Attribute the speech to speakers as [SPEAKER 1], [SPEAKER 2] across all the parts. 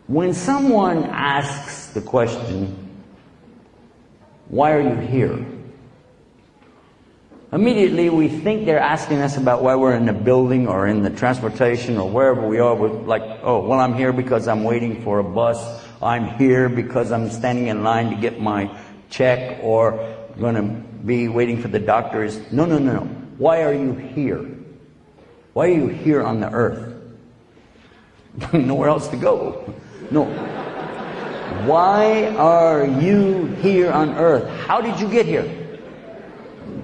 [SPEAKER 1] When someone asks the question, why are you here? Immediately we think they're asking us about why we're in the building or in the transportation or wherever we are. We're like, oh, well, I'm here because I'm waiting for a bus. I'm here because I'm standing in line to get my check, or I'm going to be waiting for the doctors. No. Why are you here? Why are you here on the earth? Nowhere else to go. No. Why are you here on earth? How did you get here?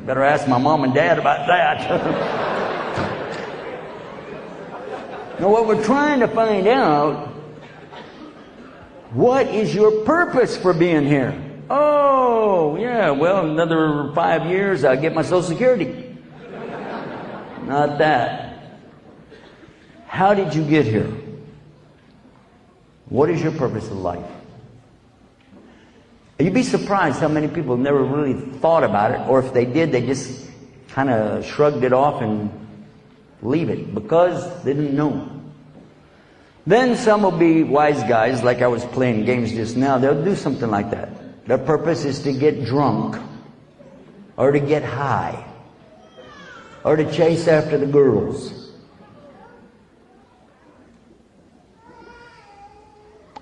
[SPEAKER 1] Better ask my mom and dad about that. Now, what we're trying to find out, what is your purpose for being here? Oh, yeah, well, another 5 years, I'll get my Social Security. Not that. How did you get here? What is your purpose of life? You'd be surprised how many people never really thought about it, or if they did, they just kind of shrugged it off and leave it because they didn't know. Then some will be wise guys, like I was playing games just now. They'll do something like that. Their purpose is to get drunk, or to get high, or to chase after the girls,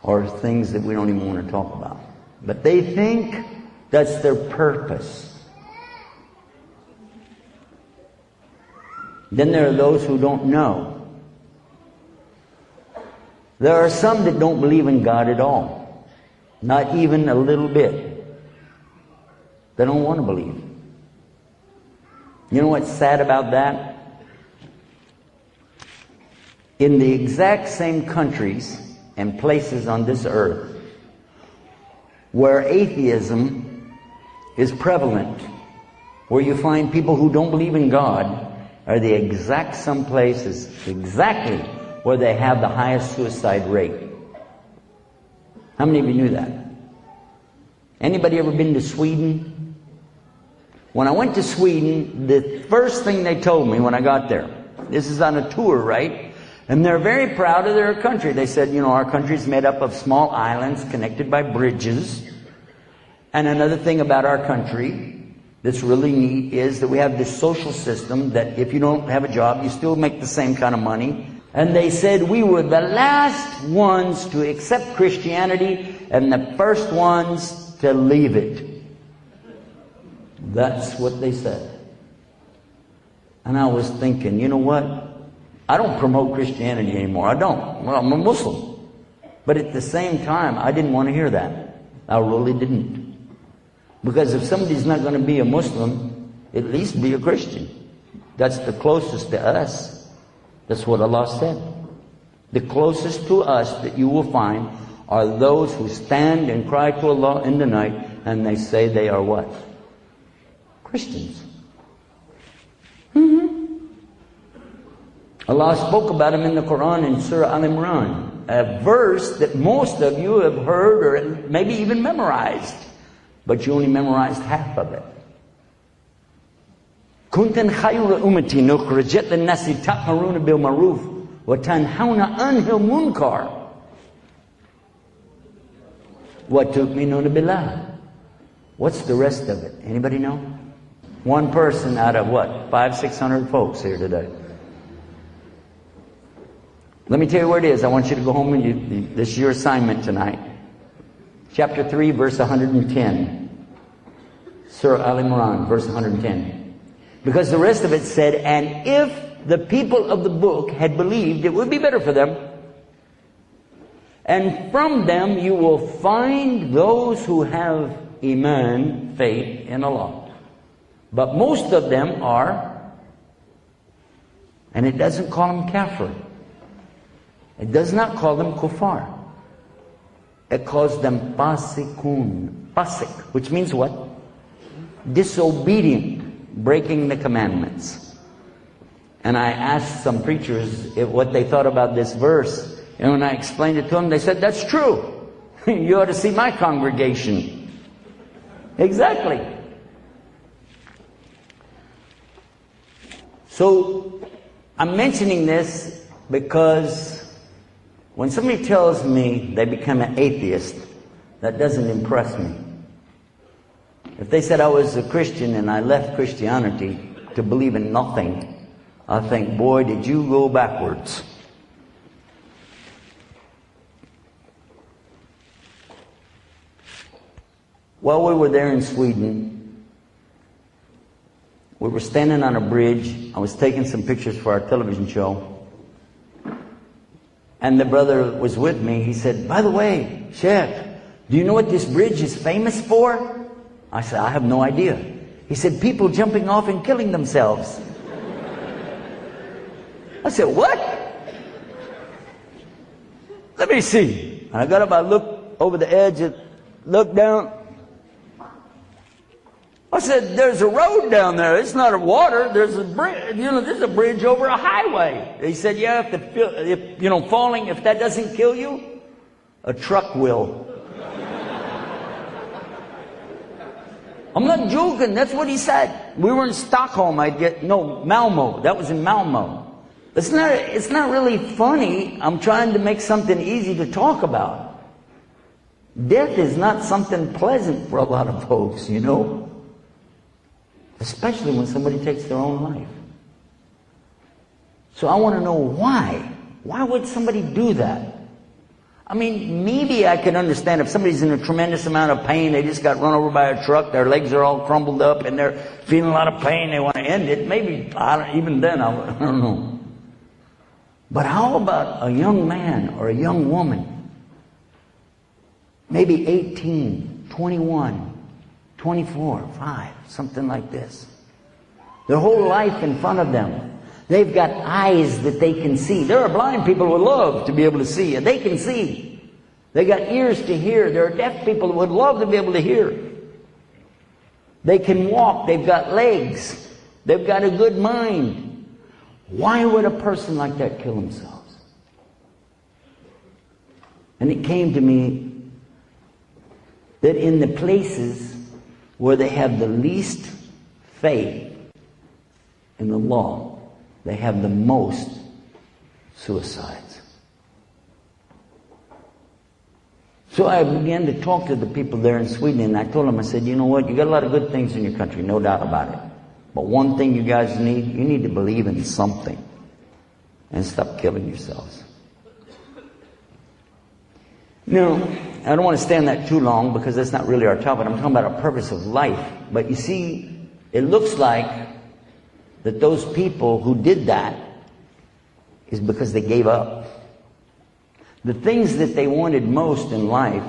[SPEAKER 1] or things that we don't even want to talk about. But they think that's their purpose. Then there are those who don't know. There are some that don't believe in God at all. Not even a little bit. They don't want to believe. You know what's sad about that? In the exact same countries and places on this earth where atheism is prevalent, where you find people who don't believe in God, are the exact some places exactly where they have the highest suicide rate. How many of you knew that? Anybody ever been to Sweden? When I went to Sweden, the first thing they told me when I got there, this is on a tour, right? And they're very proud of their country. They said, our country is made up of small islands connected by bridges. And another thing about our country that's really neat is that we have this social system that if you don't have a job, you still make the same kind of money. And they said we were the last ones to accept Christianity and the first ones to leave it. That's what they said. And I was thinking, you know what? I don't promote Christianity anymore. I don't. Well, I'm a Muslim. But at the same time, I didn't want to hear that. I really didn't. Because if somebody's not going to be a Muslim, at least be a Christian. That's the closest to us. That's what Allah said. The closest to us that you will find are those who stand and cry to Allah in the night, and they say they are what? Christians. Allah spoke about them in the Quran in Surah Al-Imran, a verse that most of you have heard or maybe even memorized, but you only memorized half of it. كُنْتَنْ خَيْرَ أُمَّتِي نُخْرِجَتْ لِلنَّاسِ تَأْمُرُونَ بِالْمَعْرُوفِ وَتَنْهَوْنَ عَنِ الْمُنكَرِ وَتُؤْمِنُونَ بِاللَّهِ. What's the rest of it? Anybody know? One person out of what? 500-600 folks here today. Let me tell you where it is. I want you to go home and this is your assignment tonight. Chapter 3, verse 110. Surah Al-Imran, verse 110. Because the rest of it said, and if the people of the book had believed, it would be better for them. And from them you will find those who have Iman, faith in Allah. But most of them are, and it doesn't call them kafir. It does not call them kuffar. It calls them fasikun. Fasik, which means what? Disobedient, breaking the commandments. And I asked some preachers what they thought about this verse. And when I explained it to them, they said, that's true. You ought to see my congregation. Exactly. So, I'm mentioning this Because when somebody tells me they become an atheist, that doesn't impress me. If they said I was a Christian and I left Christianity to believe in nothing, I think, boy, did you go backwards. While we were there in Sweden, we were standing on a bridge. I was taking some pictures for our television show. And the brother was with me. He said, by the way, Sheikh, do you know what this bridge is famous for? I said, I have no idea. He said, people jumping off and killing themselves. I said, what? Let me see. And I got up, I looked over the edge, and looked down. I said, there's a road down there. It's not a water. There's a bridge. There's a bridge over a highway. He said, yeah, if falling, if that doesn't kill you, a truck will. I'm not joking. That's what he said. We were in Stockholm. Malmo. That was in Malmo. It's not really funny. I'm trying to make something easy to talk about. Death is not something pleasant for a lot of folks, you know. Especially when somebody takes their own life. So I want to know why. Why would somebody do that? I mean, maybe I can understand if somebody's in a tremendous amount of pain, they just got run over by a truck, their legs are all crumbled up, and they're feeling a lot of pain, they want to end it. Maybe, even then, I don't know. But how about a young man or a young woman, maybe 18, 21, 24, 5, something like this. Their whole life in front of them. They've got eyes that they can see. There are blind people who would love to be able to see, and they can see. They got ears to hear. There are deaf people who would love to be able to hear. They can walk. They've got legs. They've got a good mind. Why would a person like that kill themselves? And it came to me that in the places where they have the least faith in the law, they have the most suicides. So I began to talk to the people there in Sweden, and I told them, I said, you know what, you got a lot of good things in your country, no doubt about it. But one thing you guys need, you need to believe in something and stop killing yourselves. Now, I don't want to stay on that too long because that's not really our topic. I'm talking about a purpose of life. But you see, it looks like that those people who did that is because they gave up. The things that they wanted most in life,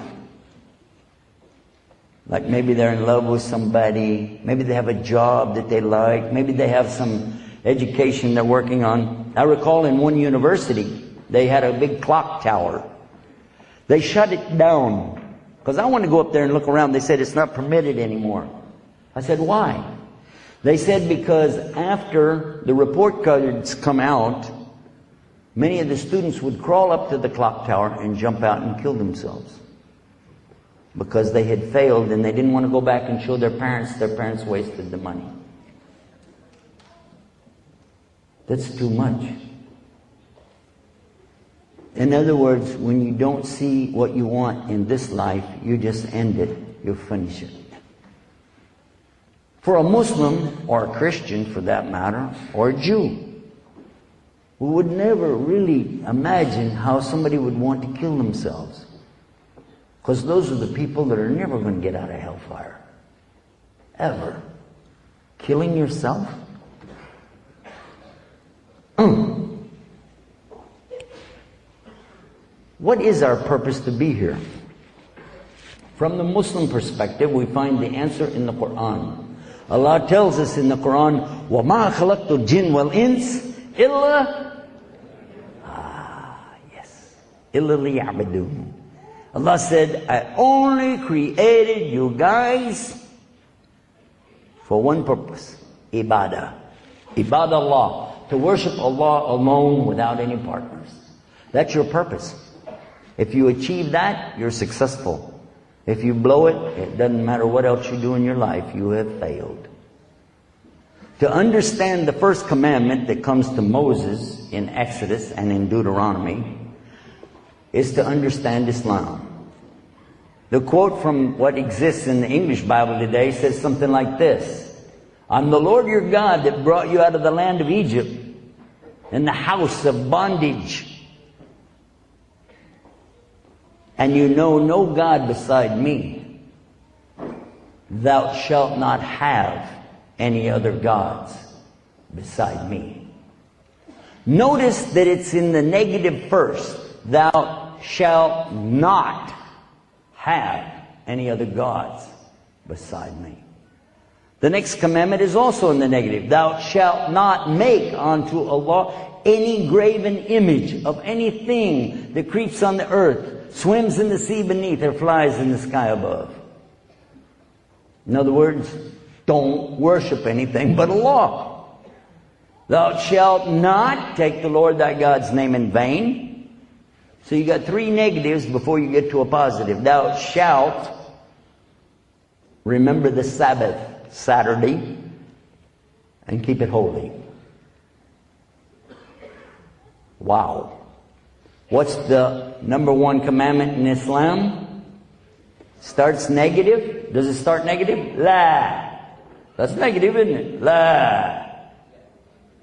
[SPEAKER 1] like maybe they're in love with somebody, maybe they have a job that they like, maybe they have some education they're working on. I recall in one university, they had a big clock tower. They shut it down because I wanted to go up there and look around. They said it's not permitted anymore. I said, why? They said because after the report cards come out, many of the students would crawl up to the clock tower and jump out and kill themselves. Because they had failed and they didn't want to go back and show their parents wasted the money. That's too much. In other words, when you don't see what you want in this life, you just end it. You finish it. For a Muslim, or a Christian for that matter, or a Jew, we would never really imagine how somebody would want to kill themselves. Because those are the people that are never going to get out of hellfire. Ever. Killing yourself? What is our purpose to be here? From the Muslim perspective, we find the answer in the Quran. Allah tells us in the Quran, وَمَا خَلَقْتُ الْجِنَّ وَالْإِنسِ إِلَّا إِلَّا لِيَعْبُدُونَ. Allah said, I only created you guys for one purpose. Ibadah. Ibadah Allah. To worship Allah alone without any partners. That's your purpose. If you achieve that, you're successful. If you blow it, it doesn't matter what else you do in your life, you have failed. To understand the first commandment that comes to Moses in Exodus and in Deuteronomy is to understand Islam. The quote from what exists in the English Bible today says something like this: "I'm the Lord your God that brought you out of the land of Egypt in the house of bondage. And you know no God beside me. Thou shalt not have any other gods beside me." Notice that it's in the negative first. Thou shalt not have any other gods beside me. The next commandment is also in the negative. Thou shalt not make unto Allah any graven image of anything that creeps on the earth, swims in the sea beneath, or flies in the sky above. In other words, don't worship anything but Allah. Thou shalt not take the Lord thy God's name in vain. So you got three negatives before you get to a positive. Thou shalt remember the Sabbath, Saturday, and keep it holy. Wow. What's the number one commandment in Islam? Starts negative. Does it start negative? La. That's negative, isn't it? La.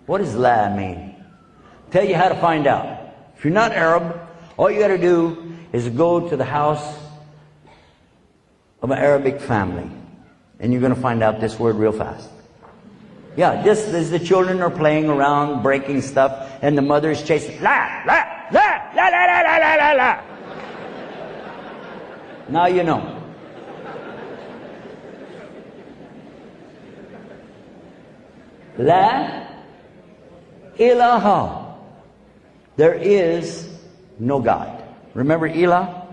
[SPEAKER 1] What does la mean? Tell you how to find out. If you're not Arab, all you got to do is go to the house of an Arabic family, and you're going to find out this word real fast. Yeah, just as the children are playing around, breaking stuff, and the mother's chasing, la, la, la, la, la, la, la, la, la, la. Now you know. La ilaha. There is no God. Remember, ilah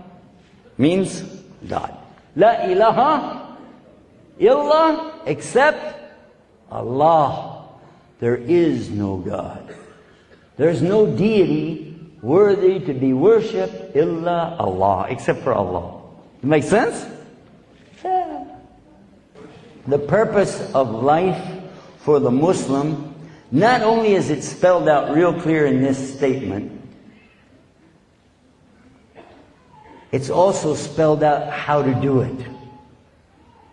[SPEAKER 1] means God. La ilaha illa, except Allah. There is no God. There's no deity worthy to be worshipped illa Allah, except for Allah. It makes sense? Yeah. The purpose of life for the Muslim, not only is it spelled out real clear in this statement, it's also spelled out how to do it.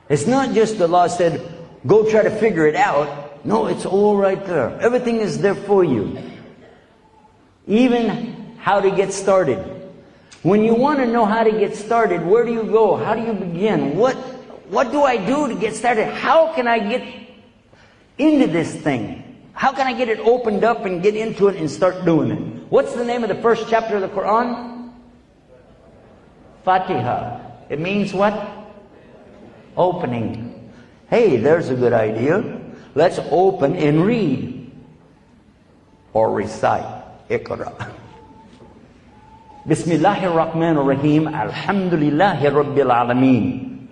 [SPEAKER 1] It's not just the law said, go try to figure it out. No, it's all right there. Everything is there for you. Even how to get started. When you want to know how to get started, where do you go? How do you begin? What do I do to get started? How can I get into this thing? How can I get it opened up and get into it and start doing it? What's the name of the first chapter of the Quran? Fatiha. It means what? Opening. Hey, there's a good idea. Let's open and read. Or recite. Iqra. Bismillahir Rahmanir Rahim. Alhamdulillahi Rabbil Alameen.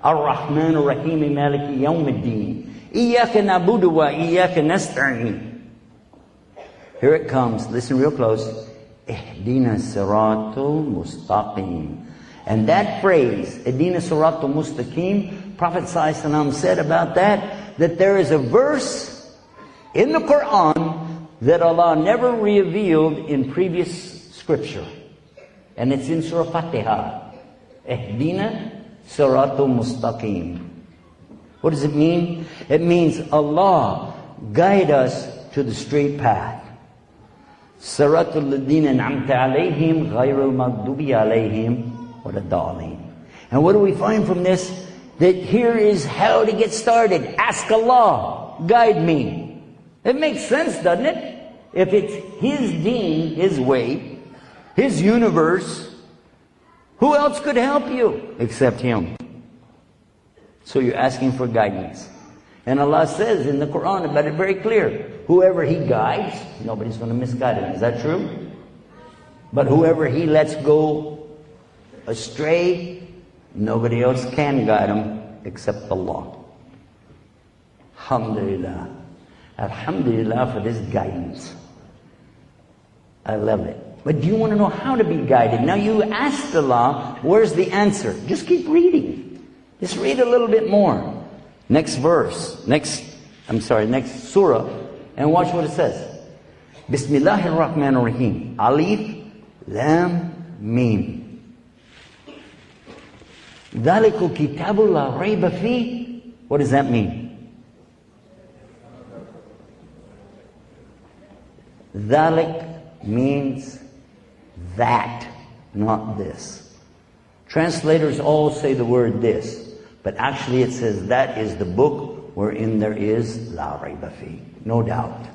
[SPEAKER 1] Ar-Rahmanir Rahim. Maliki Yawmiddin. Iyaka nabudu wa iyaka nasta'in. Here it comes. Listen real close. Ihdina siratul mustaqim. And that phrase, Ihdina siratul mustaqim, Prophet ﷺ said about that there is a verse in the Quran that Allah never revealed in previous scripture. And it's in Surah Fatiha. Ihdina siratul mustaqim. What does it mean? It means, Allah, guide us to the straight path. Siratul ladina an'amta alayhim ghayril maghdubi alayhim waladdallin. And what do we find from this? That here is how to get started. Ask Allah, guide me. It makes sense, doesn't it? If it's His deen, His way, His universe, who else could help you except Him? So you're asking for guidance. And Allah says in the Quran about it very clear. Whoever He guides, nobody's going to misguide him. Is that true? But whoever He lets go astray, nobody else can guide him except Allah. Alhamdulillah. Alhamdulillah for this guidance. I love it. But do you want to know how to be guided? Now you asked Allah, where's the answer? Just keep reading. Just read a little bit more. Next verse, next next surah, and watch what it says. Bismillahir Rahmanir Rahim. Alif, Lam, Mim. Dhaliku kitabu la rayba fi. What does that mean? Dhalik means that, not this. Translators all say the word this, but actually it says that is the book wherein there is la rayba fi, no doubt.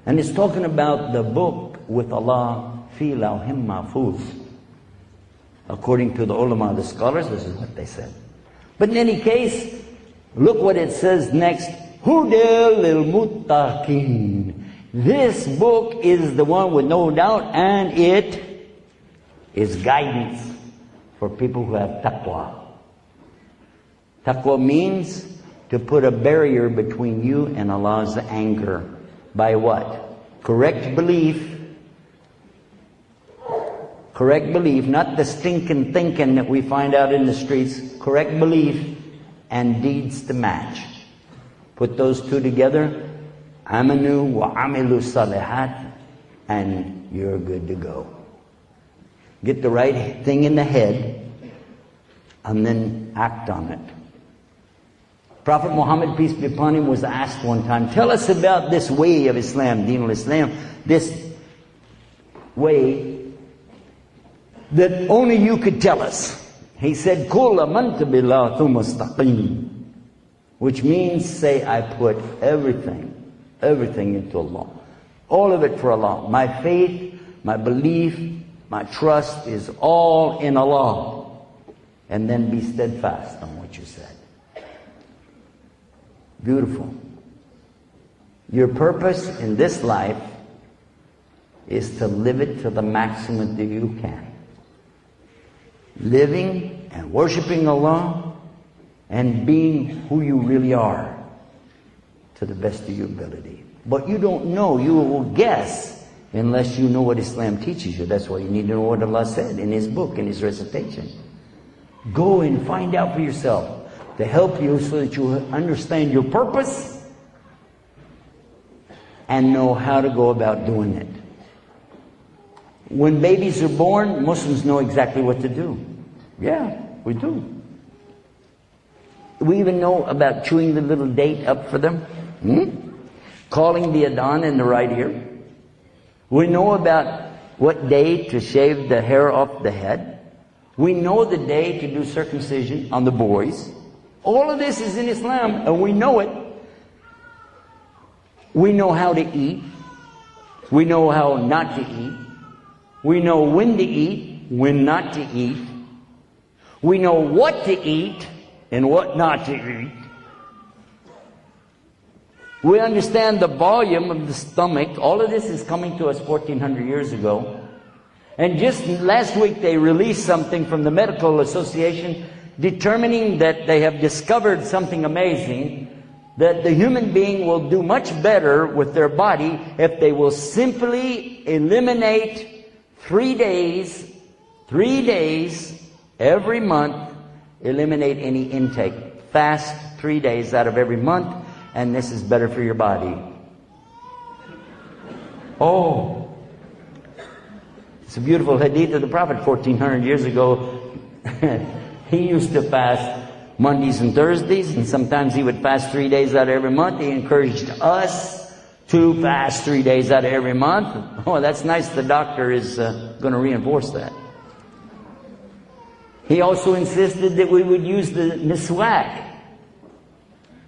[SPEAKER 1] And it's talking about the book with Allah fi lawhim mahfuz. According to the ulama, the scholars, this is what they said. But in any case, look what it says next. Hudal lil muttaqin. This book is the one with no doubt, and it is guidance for people who have taqwa. Taqwa means to put a barrier between you and Allah's anger. By what? Correct belief. Correct belief, not the stinking thinking that we find out in the streets. Correct belief and deeds to match. Put those two together. Amanu wa amilu salihat, and you're good to go. Get the right thing in the head and then act on it. Prophet Muhammad, peace be upon him, was asked one time, tell us about this way of Islam, Deen al-Islam, this way that only you could tell us. He said, Kul amantu billah thumma istaqim, which means say I put everything into Allah. All of it for Allah. My faith, my belief, my trust is all in Allah. And then be steadfast on what you said. Beautiful. Your purpose in this life is to live it to the maximum that you can. Living and worshiping Allah and being who you really are to the best of your ability. But you don't know, you will guess unless you know what Islam teaches you. That's why you need to know what Allah said in His book, in His recitation. Go and find out for yourself to help you so that you understand your purpose and know how to go about doing it. When babies are born, Muslims know exactly what to do. Yeah, we do. We even know about chewing the little date up for them. Calling the adhan in the right ear. We know about what day to shave the hair off the head. We know the day to do circumcision on the boys. All of this is in Islam, and we know it. We know how to eat. We know how not to eat. We know when to eat, when not to eat. We know what to eat and what not to eat. We understand the volume of the stomach. All of this is coming to us 1400 years ago. And just last week they released something from the Medical Association determining that they have discovered something amazing, that the human being will do much better with their body if they will simply eliminate 3 days every month, eliminate any intake. Fast 3 days out of every month, and this is better for your body. Oh, it's a beautiful hadith of the Prophet 1400 years ago. He used to fast Mondays and Thursdays, and sometimes he would fast 3 days out of every month. He encouraged us to fast 3 days out of every month. Oh, that's nice. The doctor is going to reinforce that. He also insisted that we would use the miswak,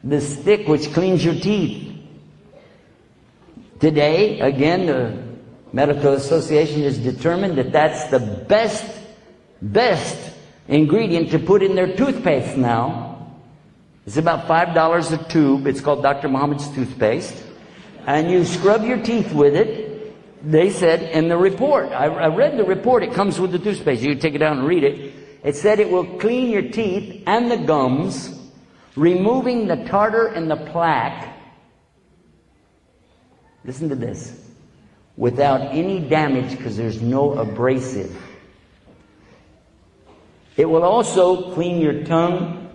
[SPEAKER 1] the stick which cleans your teeth. Today, again, the Medical Association has determined that that's the best ingredient to put in their toothpaste now. It's about $5 a tube. It's called Dr. Muhammad's toothpaste. And you scrub your teeth with it. They said in the report, I read the report, it comes with the toothpaste. You can take it out and read it. It said it will clean your teeth and the gums, removing the tartar and the plaque. Listen to this. Without any damage, because there's no abrasive. It will also clean your tongue,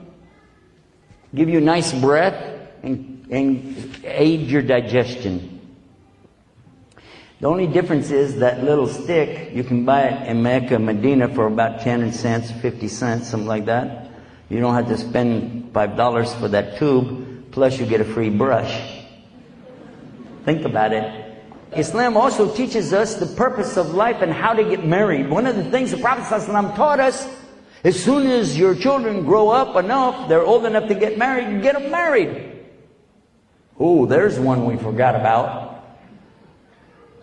[SPEAKER 1] give you nice breath, and and aid your digestion. The only difference is that little stick, you can buy it in Mecca, Medina for about 10 cents, 50 cents, something like that. You don't have to spend $5 for that tube, plus you get a free brush. Think about it. Islam also teaches us the purpose of life and how to get married. One of the things the Prophet ﷺ taught us, as soon as your children grow up enough, they're old enough to get married, get them married. Oh, there's one we forgot about.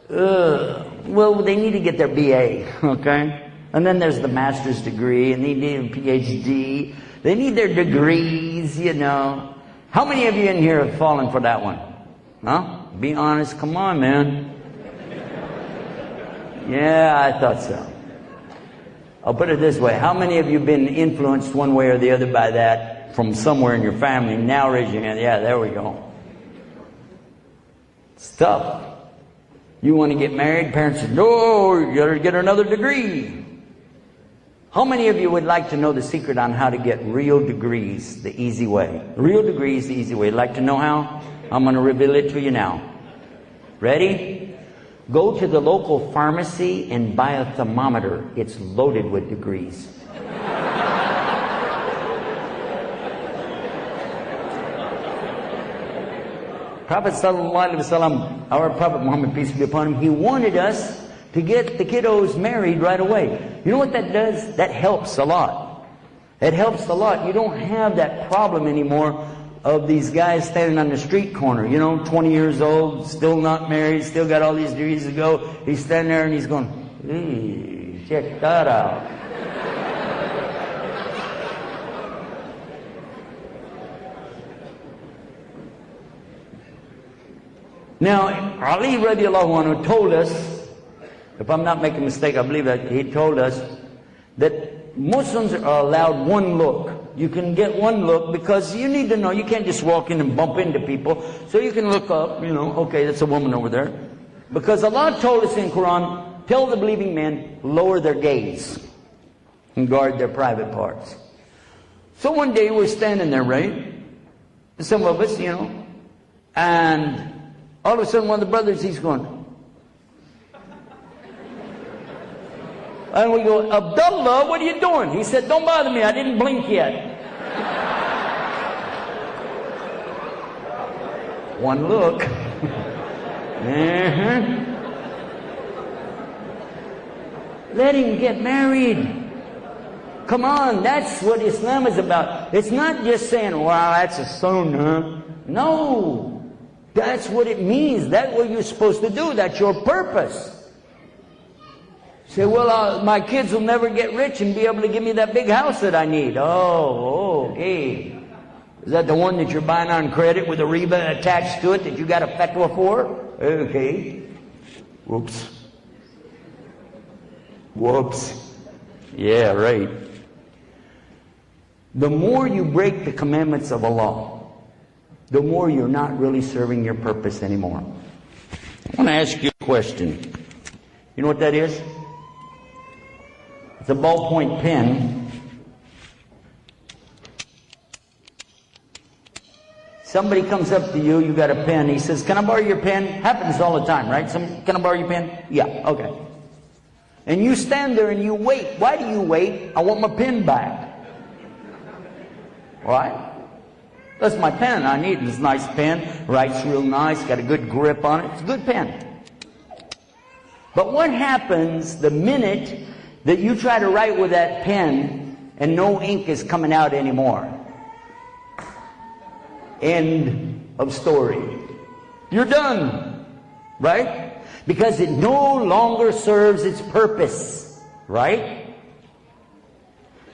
[SPEAKER 1] Well, they need to get their BA, okay? And then there's the master's degree, and they need a PhD. They need their degrees, you know. How many of you in here have fallen for that one? Huh? Be honest. Come on, man. Yeah, I thought so. I'll put it this way. How many of you have been influenced one way or the other by that from somewhere in your family? Now raise your hand. Yeah, there we go. It's tough. You want to get married? Parents say, no, you got to get another degree. How many of you would like to know the secret on how to get real degrees the easy way? Real degrees the easy way. Like to know how? I'm going to reveal it to you now. Ready? Go to the local pharmacy and buy a thermometer. It's loaded with degrees. Prophet ﷺ, our Prophet Muhammad, peace be upon him, he wanted us to get the kiddos married right away. You know what that does? That helps a lot. It helps a lot. You don't have that problem anymore of these guys standing on the street corner, you know, 20 years old, still not married, still got all these degrees to go. He's standing there and he's going, hey, check that out. Now, Ali radiallahu anhu told us, if I'm not making a mistake, I believe that he told us that Muslims are allowed one look. You can get one look because you need to know. You can't just walk in and bump into people. So you can look up, you know, okay, that's a woman over there. Because Allah told us in Quran, tell the believing men, lower their gaze and guard their private parts. So one day we're standing there, right? Some of us, you know, and all of a sudden one of the brothers, he's going, and we go, Abdullah, what are you doing? He said, don't bother me, I didn't blink yet. One look. Let him get married. Come on, that's what Islam is about. It's not just saying, wow, that's a sunnah. No, that's what it means. That's what you're supposed to do. That's your purpose. Say, well, my kids will never get rich and be able to give me that big house that I need. Oh, okay. Is that the one that you're buying on credit with a riba attached to it that you got a fatwa for? Okay. Whoops. Whoops. Yeah, right. The more you break the commandments of Allah, the more you're not really serving your purpose anymore. I want to ask you a question. You know what that is? It's a ballpoint pen. Somebody comes up to you, you got a pen, he says, can I borrow your pen? Happens all the time, right? Can I borrow your pen? Yeah, okay. And you stand there and you wait. Why do you wait? I want my pen back. Right? That's my pen. I need this nice pen. Writes real nice, got a good grip on it. It's a good pen. But what happens the minute that you try to write with that pen and no ink is coming out anymore? End of story. You're done. Right? Because it no longer serves its purpose. Right?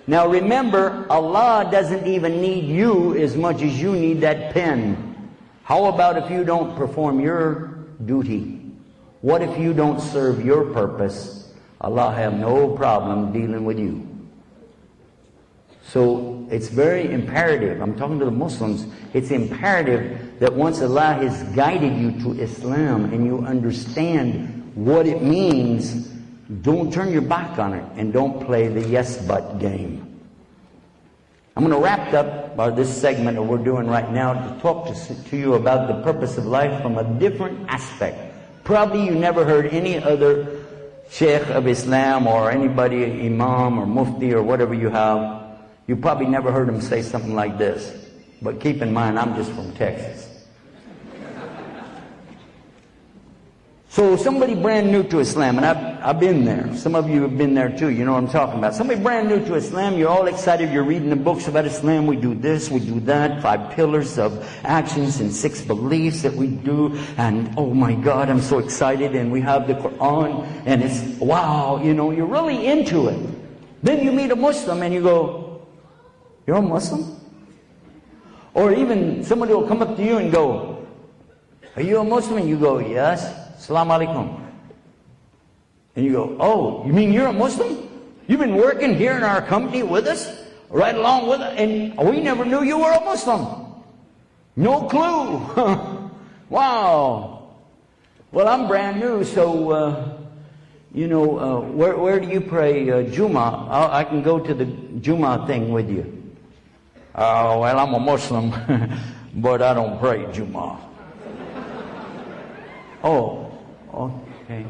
[SPEAKER 1] Now remember, Allah doesn't even need you as much as you need that pen. How about if you don't perform your duty? What if you don't serve your purpose? Allah have no problem dealing with you. So it's very imperative. I'm talking to the Muslims. It's imperative that once Allah has guided you to Islam and you understand what it means, don't turn your back on it and don't play the yes but game. I'm going to wrap up this segment that we're doing right now to talk to you about the purpose of life from a different aspect. Probably you never heard any other Sheikh of Islam or anybody, Imam or Mufti or whatever you have. You probably never heard him say something like this. But keep in mind, I'm just from Texas. So somebody brand new to Islam, and I've been there. Some of you have been there too, you know what I'm talking about. Somebody brand new to Islam, you're all excited, you're reading the books about Islam, we do this, we do that, 5 pillars of actions and 6 beliefs that we do, and oh my God, I'm so excited, and we have the Quran, and it's, wow, you know, you're really into it. Then you meet a Muslim and you go, you're a Muslim? Or even somebody will come up to you and go, are you a Muslim? And you go, yes. Assalamu alaikum. And you go, oh, you mean you're a Muslim? You've been working here in our company with us? Right along with us? And we never knew you were a Muslim. No clue. Wow. Well, I'm brand new, so, where do you pray Jummah? I can go to the Jummah thing with you. Oh, well, I'm a Muslim, but I don't pray Jummah. Oh. Okay.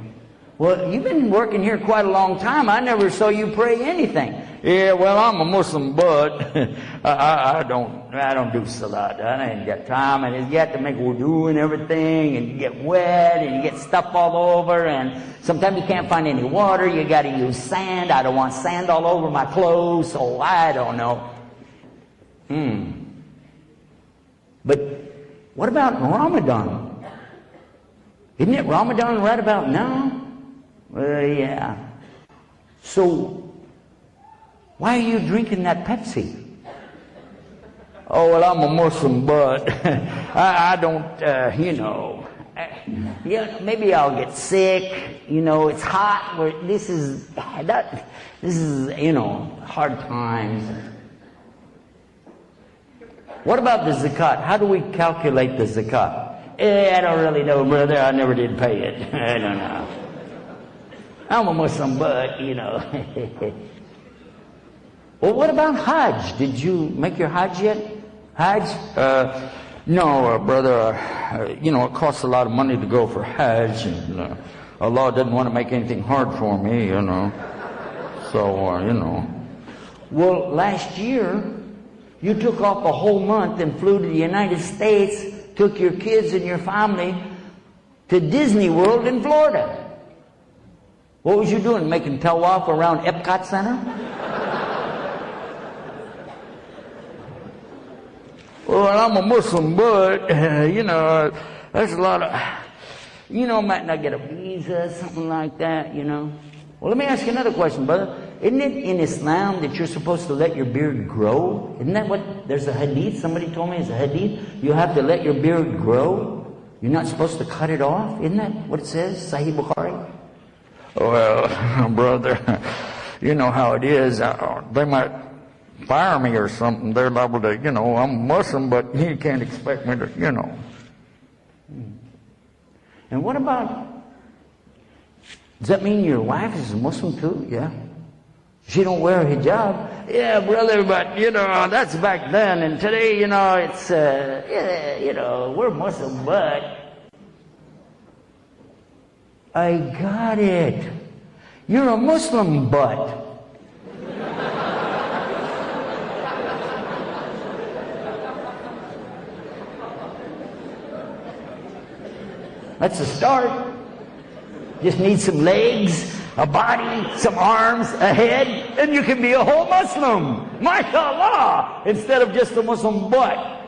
[SPEAKER 1] Well, you've been working here quite a long time. I never saw you pray anything. Yeah, well, I'm a Muslim, but I don't do salat. I ain't got time, and you have to make wudu and everything, and you get wet, and you get stuff all over, and sometimes you can't find any water. You got to use sand. I don't want sand all over my clothes, so I don't know. But what about Ramadan? Isn't it Ramadan right about now? Well, yeah. So, why are you drinking that Pepsi? Oh, well, I'm a Muslim, but I don't, maybe I'll get sick. You know, it's hot. This is, hard times. What about the zakat? How do we calculate the zakat? I don't really know, brother. I never did pay it. I don't know. I'm a Muslim, but, Well, what about Hajj? Did you make your Hajj yet? Hajj? No, brother. It costs a lot of money to go for Hajj. And Allah doesn't want to make anything hard for me, So, Well, last year, you took off a whole month and flew to the United States, took your kids and your family to Disney World in Florida. What was you doing? Making tawaf around Epcot Center? Well, I'm a Muslim, but, there's a lot of, might not get a visa, something like that, Well, let me ask you another question, brother. Isn't it in Islam that you're supposed to let your beard grow? Isn't that what, there's a hadith, somebody told me it's a hadith. You have to let your beard grow. You're not supposed to cut it off. Isn't that what it says, Sahih Bukhari? Well, brother, you know how it is. They might fire me or something. They're liable to, I'm Muslim, but you can't expect me to, And what about, does that mean your wife is a Muslim too? Yeah. She don't wear a hijab. Yeah, brother, but, that's back then. And today, it's, we're Muslim, but I got it. You're a Muslim, but. That's a start. Just need some legs, a body, some arms, a head, and you can be a whole Muslim. MashaAllah! Instead of just a Muslim butt.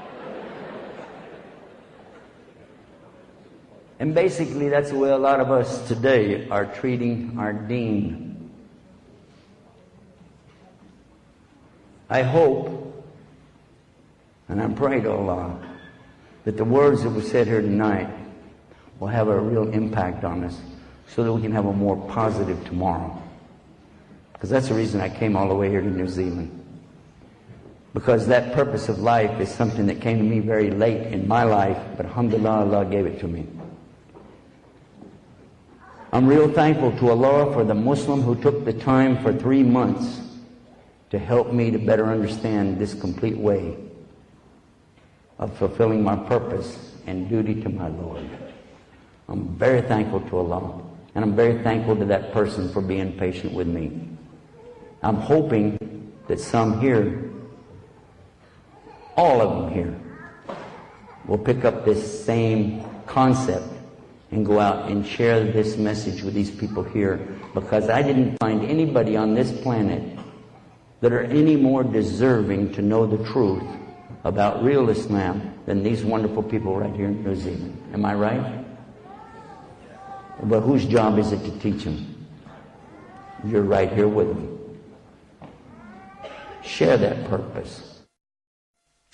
[SPEAKER 1] And basically that's the way a lot of us today are treating our deen. I hope, and I'm praying to Allah, that the words that were said here tonight will have a real impact on us, so that we can have a more positive tomorrow. Because that's the reason I came all the way here to New Zealand. Because that purpose of life is something that came to me very late in my life, but alhamdulillah, Allah gave it to me. I'm real thankful to Allah for the Muslim who took the time for 3 months to help me to better understand this complete way of fulfilling my purpose and duty to my Lord. I'm very thankful to Allah, and I'm very thankful to that person for being patient with me. I'm hoping that some here, all of them here, will pick up this same concept and go out and share this message with these people here, because I didn't find anybody on this planet that are any more deserving to know the truth about real Islam than these wonderful people right here in New Zealand. Am I right? But whose job is it to teach them? You're right here with them. Share that purpose.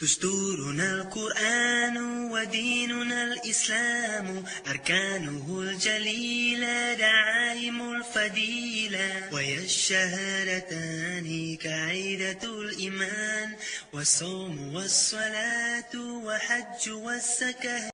[SPEAKER 2] دستورنا القرآن وديننا الإسلام أركانه الجليلة دعائم الفضيلة وهي الشهادتان كعيدة الإيمان والصوم والصلاة وحج والزكاة